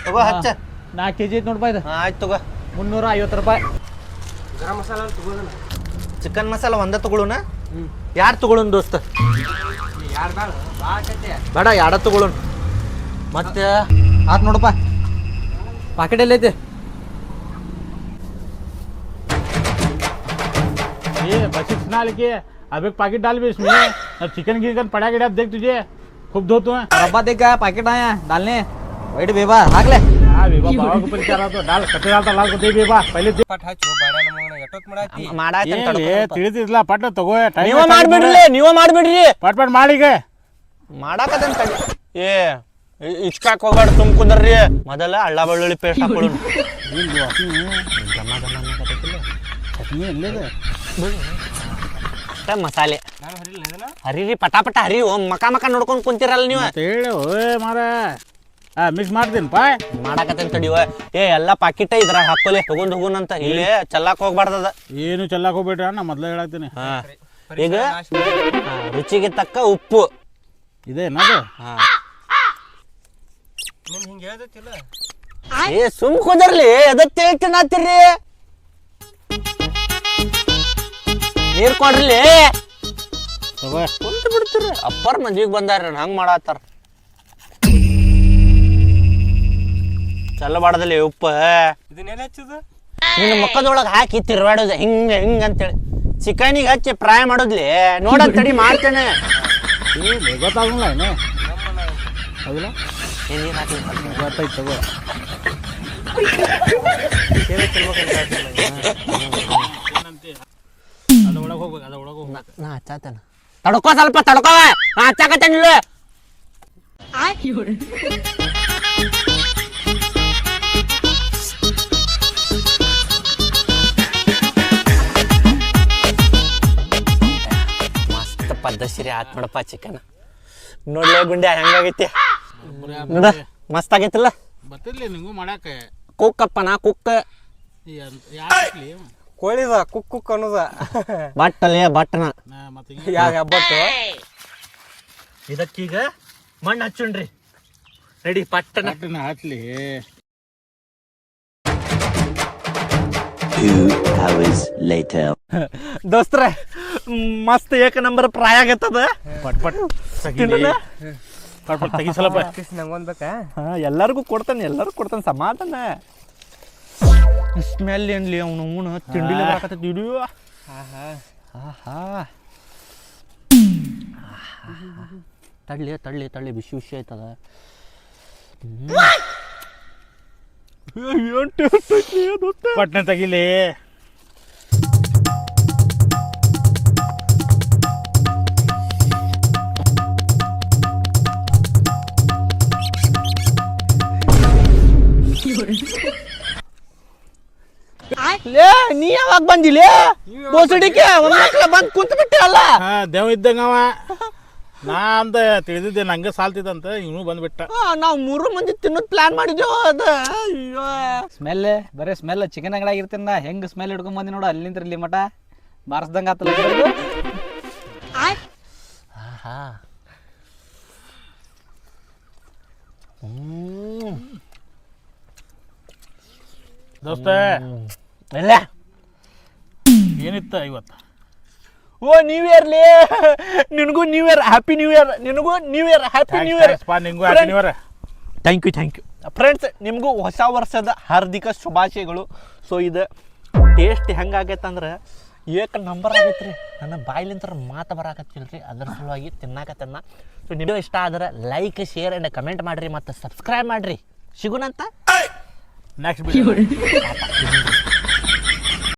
ತಗೋ ಹಚ್ಚ 4 kg ಐತಿ ನೋಡ್ಪ ಇದು. ಆಯ್ತು ತಗೋ. 350 ರೂಪಾಯಿ. ಗರಂ ಮಸಾಲ ತಗೋದಲ್ಲ. ಚಿಕನ್ ಮಸಾಲ ಒಂದ ತಗೊಳುನ. ಯಾರು ತಗೊಳುನ್ ದೋಸ್ತ? ಯಾರು ಬೇಡ ಯಾಡ ತಗೊಳುನ್. ಮತ್ತೆ ಆತ್ ನೋಡಪ್ಪ. ಪಾಕೆಟ್ ಎಲ್ಲೈತಿ? ये बसी नाल के अब एक पैकेट डाल भी इसमें अब चिकन गिकन पड़ा के देख तुझे खूब धो तू है डब्बा देख का पैकेट आया डालने वेट बेबा हाक ले हां बेबा बाबा को ऊपर रहा तो डाल कटे डालता लाल को दे बेबा पहले दे ಪಟ್ ಹಚ್ಚು ಬಾಡ ನಮ್ಮನ್ನ ಎಷ್ಟೊತ್ತು ಮಾಡಾತಿ ಮಾಡಾಯ್ತು ये ತಿಳಿದಿರ್ಲ ಪಟ್ಟ ತಗೋ ಟೈಮ್ ನೀವ ಮಾಡ್ಬಿಡ್ರಿ ಪಟ್ ಪಟ್ ಮಾಡಿಗೆ ಮಾಡಾಕತ್ತಂತ ತಡಿ. ಏ ಇಚ್ಕಾಕ್ ಹೋಗ್ಬೇಡ ಸುಮ್ ಕುಂದ್ರಿ. ಮೊದಲ ಅಳ್ಳ ಬೆಳ್ಳುಳ್ಳಿ ಪೇಸ್ಟ್ ಹಾಕೊಳ್ಳು. ಮಸಾಲೆ ಹರಿರಿ ಪಟಾಪಟ ಹರಿ ಮಕ ಮಕ ನೋಡ್ಕೊಂಡ್ ಕುಂತಿರಲ್ಲ ನೀವು. ಹೇಳಿ ಓಯ್ ಮಾರ ಮಿಕ್ಸ್ ಮಾಡ್ತೀನಿ ಪಾಯ್ ಮಾಡಾಕತ್ತಂತ ತಡಿವ. ಏ ಎಲ್ಲ ಪಾಕಿಟ ಇದ್ರಾಗ ಹಾಕೋಲೆ ತಗೊಂಡ್ ಹೋಗುನಂತ. ಇಲ್ಲಿ ಚಲ್ಲಾಕ್ ಹೋಗ್ಬಾರ್ದದ. ಏನು ಚೆಲ್ಲಾಕ್ ಹೋಗ್ಬೇಡ್ರಿ ನಾ ಮೊದ್ಲೇ ಹೇಳತ್ತೀನಿ. ಈಗ ರುಚಿಗೆ ತಕ್ಕ ಉಪ್ಪು ಇದೇನದು. ನೀನ್ ಹಿಂಗೆ ಹೇಳ್ದತ್ತಿಲ್ಲ. ಏ ಸುಮ್ ಕುದರ್ಲಿ ಎದಕ್ ತಿಳ್ತಿನಾತಿರ್ರಿ. ನೀರ್ ಕೊಡ್ರಿ ತಗೋ ಕುಂತ ಬಿಡ್ತೀರಿ. ಅಪ್ಪರ್ ಮದ್ವಿಗ್ ಬಂದಾರ ಹಂಗ್ ಮಾಡತ್ತಾರ. ಚಲ್ಲಬಾರ್ದಲ್ಲಿ ಉಪ್ಪ ಇದನ್ನೇನ್ ಹಚ್ಚದ? ನಿನ್ನ ಮುಖದೊಳಗೆ ಹಾಕಿ ತಿರ್ವಾಡೋದು ಹಿಂಗ ಹಿಂಗ ಅಂತೇಳಿ. ಚಿಕನಿಗೆ ಹಚ್ಚಿ ಫ್ರೈ ಮಾಡೋದ್ಲಿ ನೋಡಕ್ ತಡಿ ಮಾಡ್ತೇನೆ. ಗೊತ್ತಾಗಲ್ಲ ಏನು ಹೌದಲ್ಲ ನೀರ್ ಹಾಕಿ ಗೊತ್ತಾಯ್ತು ತಗೋ. ಅದ ಒಳಗೆ ಹೋಗ್ಬೇಕು ಅದ ಒಳಗೆ ಹೋಗ್ಬೇಕು. ನಾ ಹಚ್ಚಾತೇನ ತಡ್ಕೋ ಸ್ವಲ್ಪ ತಡ್ಕೋ. ನಾ ಹಚ್ಚಾಕತ್ತೇನಿಲ್ಲ. ಮಸ್ತ್ ಪದ್ಧತಿ ಆತ್ ನೋಡಪ್ಪ ಚಿಕನ್. ನೋಡ್ಲೇ ಗುಂಡೆ ಹೆಂಗಾಗೈತಿ ನೋಡ. ಮಸ್ತ್ ಆಗೈತಿಲ್ಲ. ಬರ್ತಿರ್ಲಿ ನಿಂಗೂ ಮಾಡಾಕ ಕುಕ್ಕಪ್ಪ ನಾ ಕುಕ್ಕ. ಯಾಕೆ ಕೋಳಿದ ಕುಕ್ ಕುಕ್ ಅನ್ನೋದ. ಬಟ್ಟಲೆ ಬಟ್ಟನ ಮತ್ತೆ ಯಾವ ಹಬ್ಬತ್ತು ಇದಕ್ಕೀಗ ಮಣ್ಣು ಹಚ್ಚುಣ್ರಿ. ರೆಡಿ ಪಟ್ಟನ ಹಚ್ಲಿ. 2 hours later. ದೋಸ್ತ್ರೆ ಮಸ್ತ್ ಏಕ ನಂಬರ್ ಪ್ರಾಯ ಆಗತ್ತದ. ಪಟ್ ಪಟ್ ತೆಗಿಲಿ. ಪಟ್ ಪಟ್ ತೆಗಿ ಸ್ವಲ್ಪ. ನಂಗೊಂದ್ ಬೇಕಾ? ಎಲ್ಲರಿಗೂ ಕೊಡ್ತಾನೆ ಸಮಾಧಾನ. ಸ್ಮೆಲ್ ಏನ್ಲಿ ಅವನು ತಿಂಡಿಲಿ ಬರಾಕತ್ತೈತಿ ಇಡು. ತಡ್ಲಿ ಬಿಸಿ ಬಿಸಿ ಆಯ್ತದ. ಪಟ್ನೆ ತೆಗಿಲಿ. ಲೇ ನೀ ಯಾವಾಗ ಬಂದಿಲ್ಲ ಬೋಸಡಿಕೆ ಒಂದ್ ಬಂದ್ ಕುಂತ ಬಿಟ್ಟೆ ಅಲ್ಲ. ದೇವ ಇದ್ದಂಗ ಅವ ನಾ ಅಂತ ತಿಳಿದಿದ್ದೆ ನಂಗೆ ಸಾಲ್ತಿದಂತ ಇವನು ಬಂದ್ಬಿಟ್ಟ. ನಾವು 3 ಮಂದಿ ತಿನ್ನೋದ್ ಪ್ಲಾನ್ ಮಾಡಿದ್ದೇವ. ಅದ ಸ್ಮೆಲ್ ಬರೇ ಸ್ಮೆಲ್ ಚಿಕನ್ ಅಂಗಡಿ ಆಗಿರ್ತೀನಿ. ಹೆಂಗ್ ಸ್ಮೆಲ್ ಹಿಡ್ಕೊಂಡ್ ಬಂದಿ ನೋಡು ಅಲ್ಲಿಂದ್ರ ಇಲ್ಲಿ ಮಟ ಬಾರಿಸ್ದಂಗ ಆತಲ್ಲ. ದೋಸ್ತ ಇಲ್ಲ ಏನಿತ್ತ ಇವತ್ತು? ಓ ನ್ಯೂ ಇಯರ್ ಲೇ. ನಿನಗೂ new year happy new year. ನಿನಗೂ new year happy new year. ನಿಂಗೂ happy new year. Thank you friends. ನಿಮಗೂ ಹೊಸ ವರ್ಷದ ಹಾರ್ದಿಕ ಶುಭಾಶಯಗಳು. ಸೊ ಇದು ಟೇಸ್ಟ್ ಹೆಂಗಾಗೈತಂದ್ರೆ ಏಕ ನಂಬರ್ ಆಗೈತ್ರಿ. ನನ್ನ ಬಾಯಿಲಿಂತ ಮಾತು ಬರಾಕತ್ತಿಲ್ರಿ. ಅದರ ಸಲುವಾಗಿ ತಿನ್ನಾಕತ್ತನ್ನ. ಸೊ ವಿಡಿಯೋ ಇಷ್ಟ ಆದ್ರೆ ಲೈಕ್ ಶೇರ್ ಆ್ಯಂಡ್ ಕಮೆಂಟ್ ಮಾಡಿರಿ ಮತ್ತು ಸಬ್ಸ್ಕ್ರೈಬ್ ಮಾಡಿರಿ. ಸಿಗುನಂತ ನೆಕ್ಸ್ಟ್